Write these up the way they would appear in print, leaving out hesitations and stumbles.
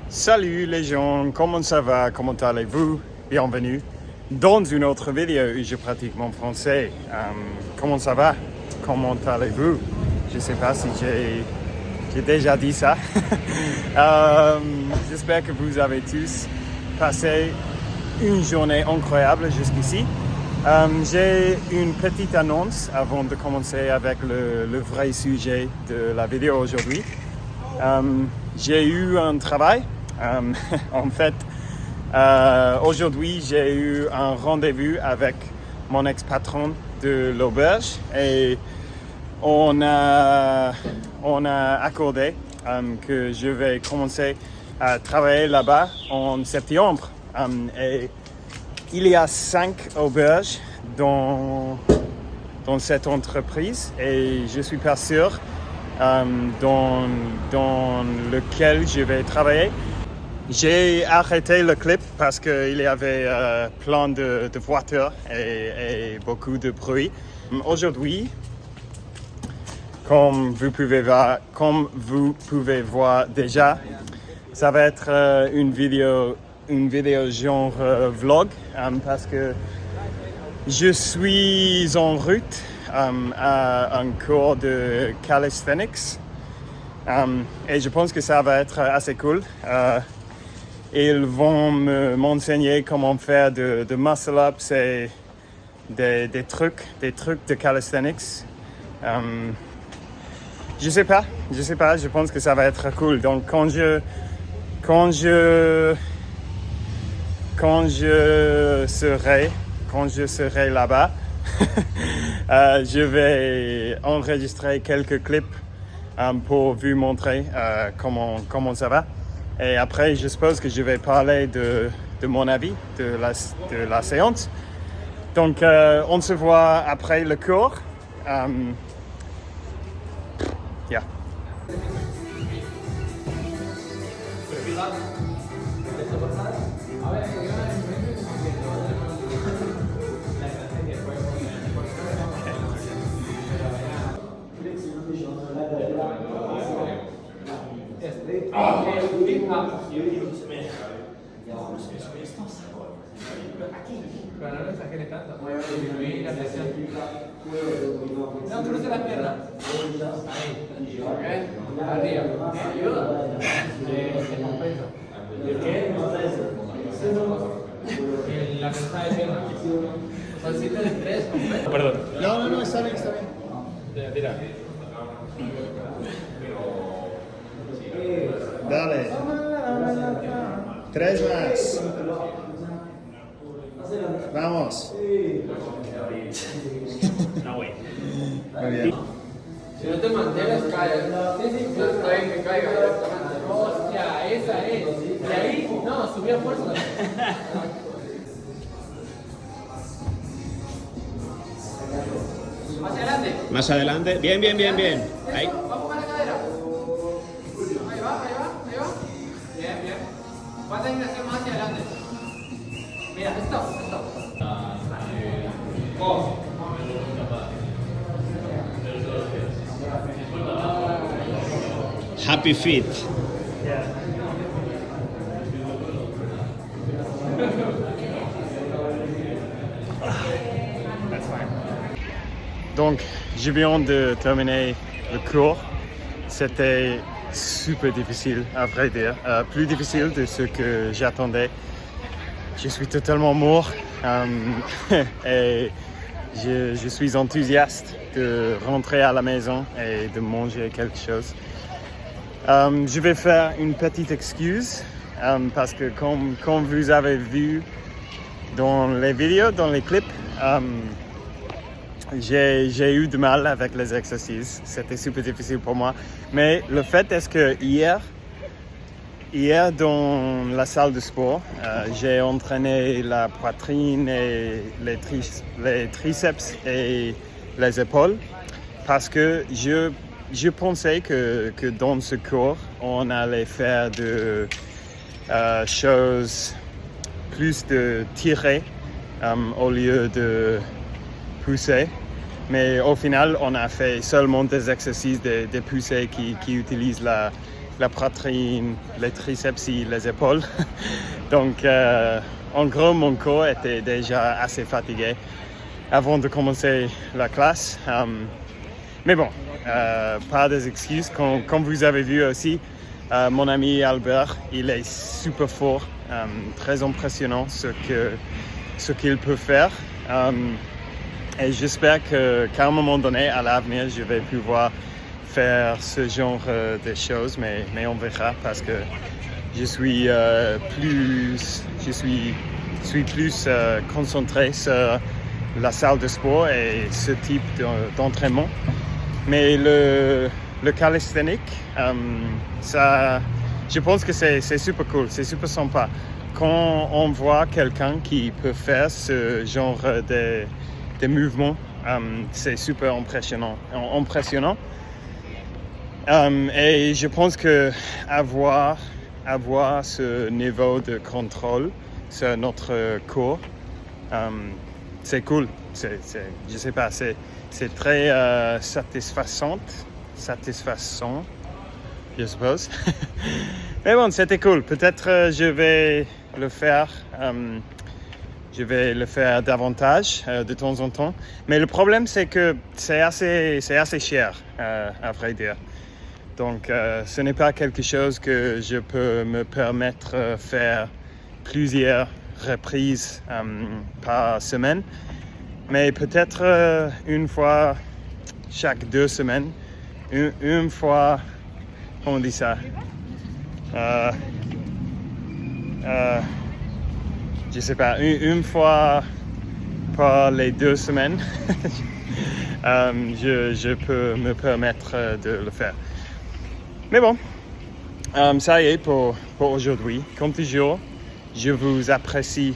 Salut les gens, comment ça va, comment allez-vous? Bienvenue dans une autre vidéo où je pratique mon français. Comment ça va? Comment allez-vous? Je ne sais pas si j'ai déjà dit ça. J'espère que vous avez tous passé une journée incroyable jusqu'ici. J'ai une petite annonce avant de commencer avec le vrai sujet de la vidéo aujourd'hui. J'ai eu un travail. En fait, aujourd'hui, j'ai eu un rendez-vous avec mon ex-patron de l'auberge et on a accordé que je vais commencer à travailler là-bas en septembre. Et il y a 5 auberges dans cette entreprise et je suis pas sûr dans lequel je vais travailler. J'ai arrêté le clip parce qu'il y avait plein de voitures et beaucoup de bruit. Aujourd'hui, comme vous pouvez voir déjà, ça va être une vidéo genre vlog parce que je suis en route à un cours de calisthenics et je pense que ça va être assez cool. Ils vont m'enseigner comment faire de muscle-ups et des trucs de calisthenics. Je sais pas, je pense que ça va être cool. Donc quand je serai là-bas, je vais enregistrer quelques clips pour vous montrer comment ça va. Et après, je suppose que je vais parler de mon avis de la séance. Donc, on se voit après le cours. Yeah. Pero no lo exageres tanto. Disminuir la presión. No, cruce las piernas. Ahí. ¿Ok? Arriba. ¿Ayuda? Se compensa. En la cruzada de piernas. O sea, siente el estrés completo. Perdón. No, está bien. Tira. Dale. 3 más. Vamos. No, güey. Muy bien. Si no te mantienes, caes. Sí, está bien que caiga directamente. Hostia, esa es. Y ahí, no, subí a fuerza. Hacia adelante. Más adelante. Bien. Ahí. Vamos con la cadera. Ahí va. Bien. ¿Cuántas inclinaciones más hacia adelante? Mira, stop. Happy feet. Donc, je viens de terminer le cours. C'était super difficile, à vrai dire. Plus difficile de ce que j'attendais. Je suis totalement mort et je suis enthousiaste de rentrer à la maison et de manger quelque chose. Je vais faire une petite excuse parce que comme vous avez vu dans les vidéos, dans les clips, j'ai eu du mal avec les exercices. C'était super difficile pour moi. Mais le fait est que hier dans la salle de sport, j'ai entraîné la poitrine et les triceps et les épaules parce que je pensais que dans ce cours, on allait faire de choses plus de tirer au lieu de pousser. Mais au final, on a fait seulement des exercices de poussée qui utilisent la poitrine, les triceps et les épaules. Donc, en gros, mon corps était déjà assez fatigué avant de commencer la classe. Mais bon, pas des excuses. Comme vous avez vu aussi, mon ami Albert, il est super fort, très impressionnant ce qu'il peut faire. Et j'espère qu'à un moment donné, à l'avenir, je vais pouvoir faire ce genre de choses, mais on verra parce que je suis plus concentré sur la salle de sport et ce type d'entraînement. Mais le calisthenics, ça, je pense que c'est super cool, c'est super sympa. Quand on voit quelqu'un qui peut faire ce genre de mouvements, c'est super impressionnant. Et je pense que avoir ce niveau de contrôle sur notre corps, c'est cool. Je sais pas, c'est très satisfaisant, je suppose. Mais bon, c'était cool. Peut-être je vais le faire. Je vais le faire davantage de temps en temps. Mais le problème, c'est que c'est assez cher, à vrai dire. Donc, ce n'est pas quelque chose que je peux me permettre de faire plusieurs reprises par semaine. Mais peut-être une fois chaque 2 semaines. Une fois, comment on dit ça? Je sais pas, une fois par les 2 semaines, je peux me permettre de le faire. Mais bon, ça y est pour aujourd'hui. Comme toujours, je vous apprécie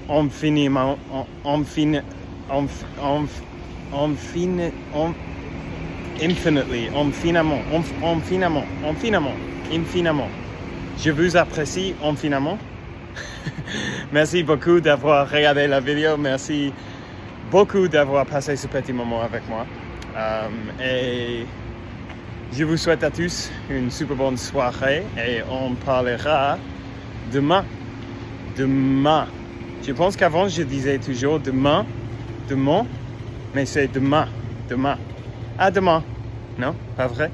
infiniment. Je vous apprécie infiniment. Merci beaucoup d'avoir regardé la vidéo. Merci beaucoup d'avoir passé ce petit moment avec moi. Et je vous souhaite à tous une super bonne soirée et on parlera demain. Je pense qu'avant je disais toujours demain, mais c'est demain. À demain. Non, pas vrai?